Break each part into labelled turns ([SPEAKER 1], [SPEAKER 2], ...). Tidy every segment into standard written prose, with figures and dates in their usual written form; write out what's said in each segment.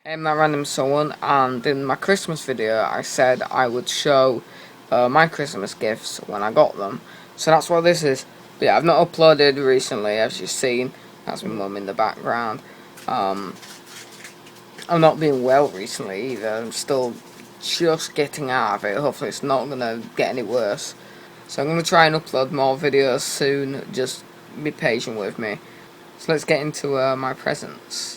[SPEAKER 1] Hey, I'm ThatRandomSomeone, and in my Christmas video I said I would show my Christmas gifts when I got them. So that's what this is. But yeah, I've not uploaded recently, as you've seen. That's my mum in the background. I'm not being well recently either. I'm still just getting out of it. Hopefully it's not going to get any worse. So I'm going to try and upload more videos soon. Just be patient with me. So let's get into my presents.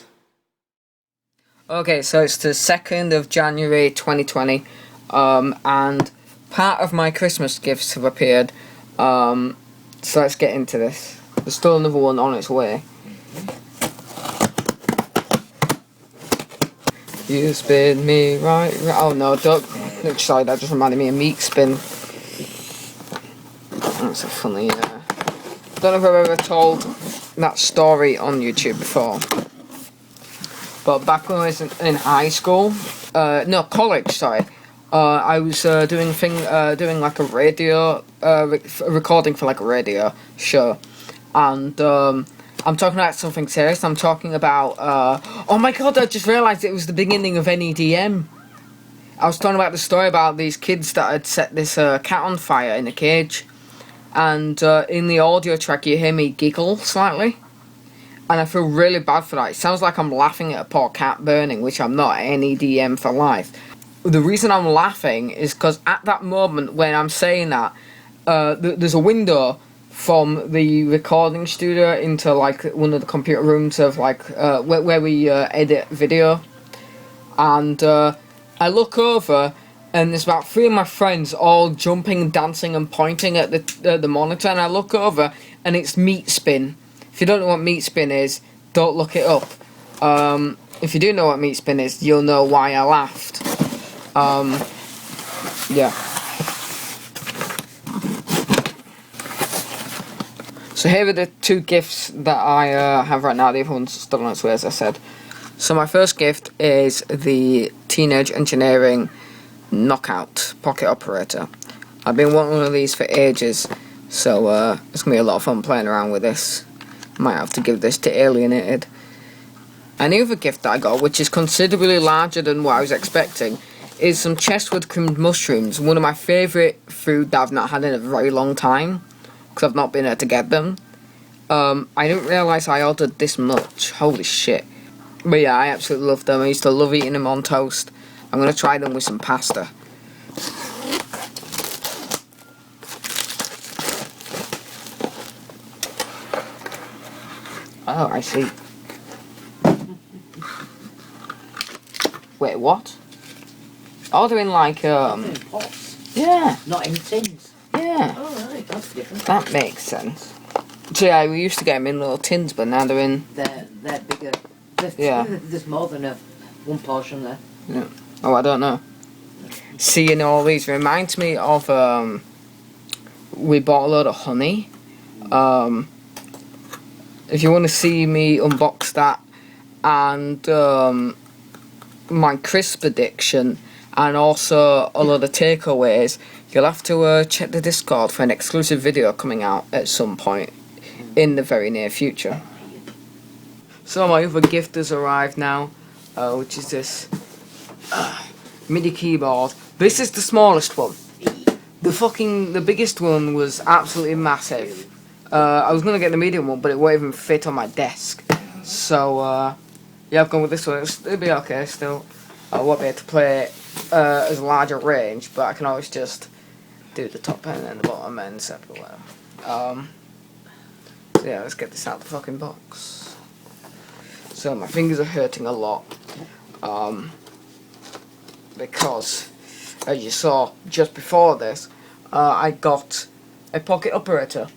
[SPEAKER 1] Okay, so it's the 2nd of January 2020, and part of my Christmas gifts have appeared, so let's get into this. There's still another one on its way. You spin me right, oh no, don't, sorry, that just reminded me of meat spin. That's a funny, don't know if I've ever told that story on YouTube before. But back when I was in high school, no, college, sorry, I was doing like a radio, recording for like a radio show, and I'm talking about something serious. I'm talking about, oh my god, I just realised it was the beginning of NEDM. I was talking about the story about these kids that had set this cat on fire in a cage, and in the audio track you hear me giggle slightly. And I feel really bad for that. It sounds like I'm laughing at a poor cat burning, which I'm not. NEDM for life. The reason I'm laughing is because at that moment when I'm saying that, there's a window from the recording studio into like one of the computer rooms of like where we edit video, and I look over and there's about 3 of my friends all jumping, dancing, and pointing at the monitor, and I look over and it's Meat Spin. If you don't know what meat spin is, don't look it up. If you do know what meat spin is, you'll know why I laughed. Yeah. So here are the 2 gifts that I have right now. The other one's still on its way, as I said. So my first gift is the Teenage Engineering Knockout Pocket Operator. I've been wanting one of these for ages, so it's going to be a lot of fun playing around with this. Might have to give this to Alienated. And the other gift that I got, which is considerably larger than what I was expecting, is some chestwood creamed mushrooms. One of my favourite food that I've not had in a very long time, because I've not been able to get them. I didn't realise I ordered this much. Holy shit. But yeah, I absolutely love them. I used to love eating them on toast. I'm going to try them with some pasta. Oh, I see. Wait, what? Oh, they're in like,
[SPEAKER 2] in pots.
[SPEAKER 1] Yeah.
[SPEAKER 2] Not in tins.
[SPEAKER 1] Yeah.
[SPEAKER 2] Oh, right, that's different.
[SPEAKER 1] That makes sense. So yeah, we used to get them in little tins, but now they're in...
[SPEAKER 2] They're bigger.
[SPEAKER 1] Yeah.
[SPEAKER 2] There's more than one portion there.
[SPEAKER 1] Yeah. Oh, I don't know. Seeing all these reminds me of, we bought a load of honey. If you want to see me unbox that, and my crisp addiction, and also a lot of takeaways, you'll have to check the Discord for an exclusive video coming out at some point in the very near future. So my other gift has arrived now, which is this MIDI keyboard. This is the smallest one. The biggest one was absolutely massive. I was going to get the medium one, but it won't even fit on my desk. So, yeah, I've gone with this one. It'll be okay still. I won't be able to play it as large a range, but I can always just do the top end and the bottom end separately. So yeah, let's get this out of the fucking box. So my fingers are hurting a lot. Because, as you saw just before this, I got a pocket operator.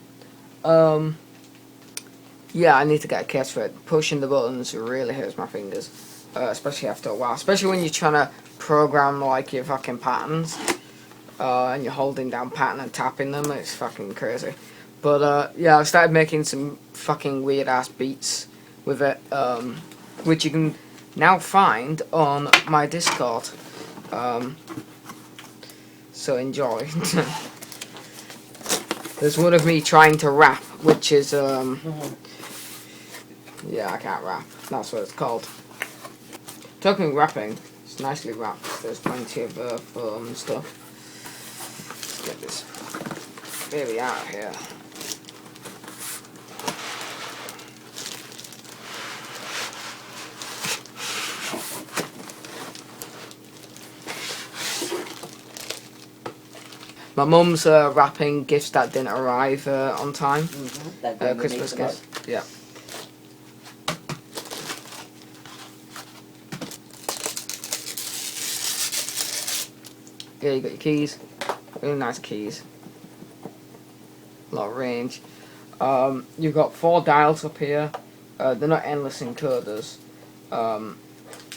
[SPEAKER 1] Yeah, I need to get a case for it. Pushing the buttons really hurts my fingers, especially after a while. Especially when you're trying to program like your fucking patterns, and you're holding down pattern and tapping them. It's fucking crazy. But yeah, I've started making some fucking weird ass beats with it, which you can now find on my Discord. So enjoy. There's one of me trying to rap, which is, yeah, I can't rap. That's what it's called. Talking wrapping, it's nicely wrapped. There's plenty of foam and stuff. Let's get this baby out of here. My mum's wrapping gifts that didn't arrive on time. Christmas gifts. Yeah. Yeah, you got your keys. Really nice keys. A lot of range. You've got 4 dials up here. They're not endless encoders. But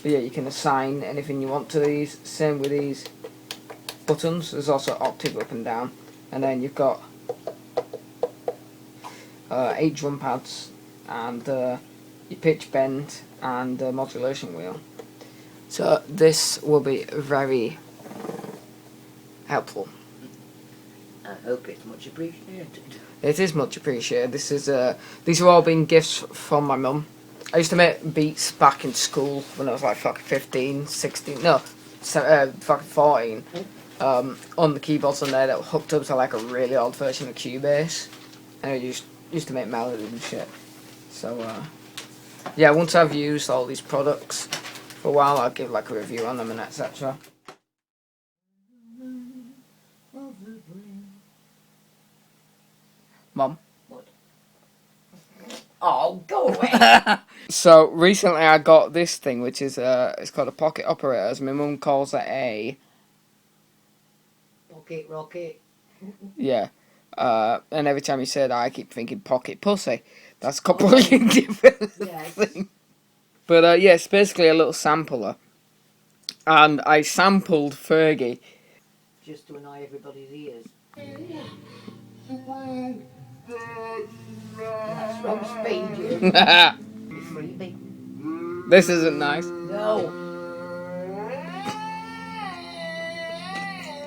[SPEAKER 1] yeah, you can assign anything you want to these. Same with these buttons. There's also octave up and down. And then you've got 8 drum pads and your pitch bend and modulation wheel. So this will be very helpful.
[SPEAKER 2] I hope it's much appreciated.
[SPEAKER 1] It is much appreciated. This is these have all been gifts from my mum. I used to make beats back in school when I was like fucking 15, 16, no, fucking 14. On the keyboards on there that were hooked up to like a really old version of Cubase, and I used to make melodies and shit. So yeah, once I've used all these products for a while, I'll give like a review on them and etc. Mum.
[SPEAKER 2] What? Oh, go away!
[SPEAKER 1] So recently I got this thing, which is it's called a pocket operator. As my mum calls it a
[SPEAKER 2] Pocket rocket.
[SPEAKER 1] yeah. And every time you say that, I keep thinking pocket pussy. That's completely different thing. But yeah, it's basically a little sampler, and I sampled Fergie.
[SPEAKER 2] Just to annoy everybody's ears. That's wrong speed, you. You freebie.
[SPEAKER 1] This isn't nice.
[SPEAKER 2] No.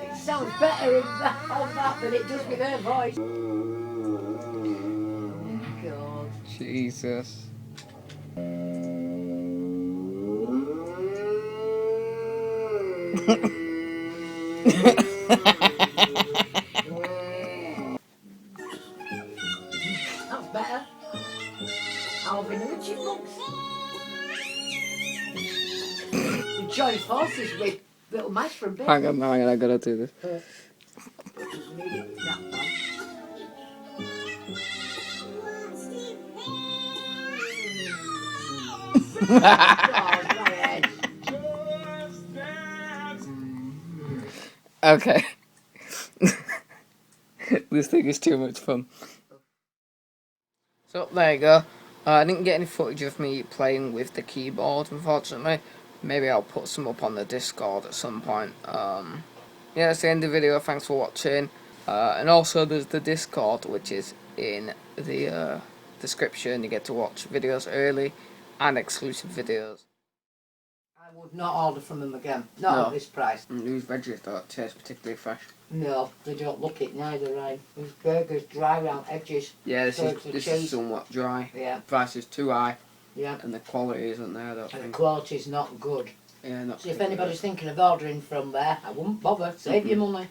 [SPEAKER 2] It sounds better on that than it does with her voice. Oh God.
[SPEAKER 1] Jesus.
[SPEAKER 2] That's better. Alvin and the Chipmunks. We join forces with Little Mice from Bed.
[SPEAKER 1] Hang on, I gotta do this.
[SPEAKER 2] Doesn't need it that bad. Oh, my head.
[SPEAKER 1] Okay. This thing is too much fun. So there you go. I didn't get any footage of me playing with the keyboard, unfortunately. Maybe I'll put some up on the Discord at some point. Yeah, that's the end of the video. Thanks for watching. And also there's the Discord, which is in the description. You get to watch videos early and exclusive videos.
[SPEAKER 2] I would not order from them again. Not
[SPEAKER 1] No.
[SPEAKER 2] at this price.
[SPEAKER 1] And these veggies don't taste particularly fresh.
[SPEAKER 2] No, they don't look it neither, right? These burgers dry round edges.
[SPEAKER 1] Yeah, this
[SPEAKER 2] Turks and
[SPEAKER 1] is
[SPEAKER 2] cheese.
[SPEAKER 1] somewhat dry.
[SPEAKER 2] Yeah,
[SPEAKER 1] Price is too high,
[SPEAKER 2] yeah.
[SPEAKER 1] and the quality isn't there, I don't
[SPEAKER 2] And the
[SPEAKER 1] think.
[SPEAKER 2] quality's not good.
[SPEAKER 1] Yeah, not
[SPEAKER 2] So if
[SPEAKER 1] particularly.
[SPEAKER 2] anybody's thinking of ordering from there, I wouldn't bother. Save your money.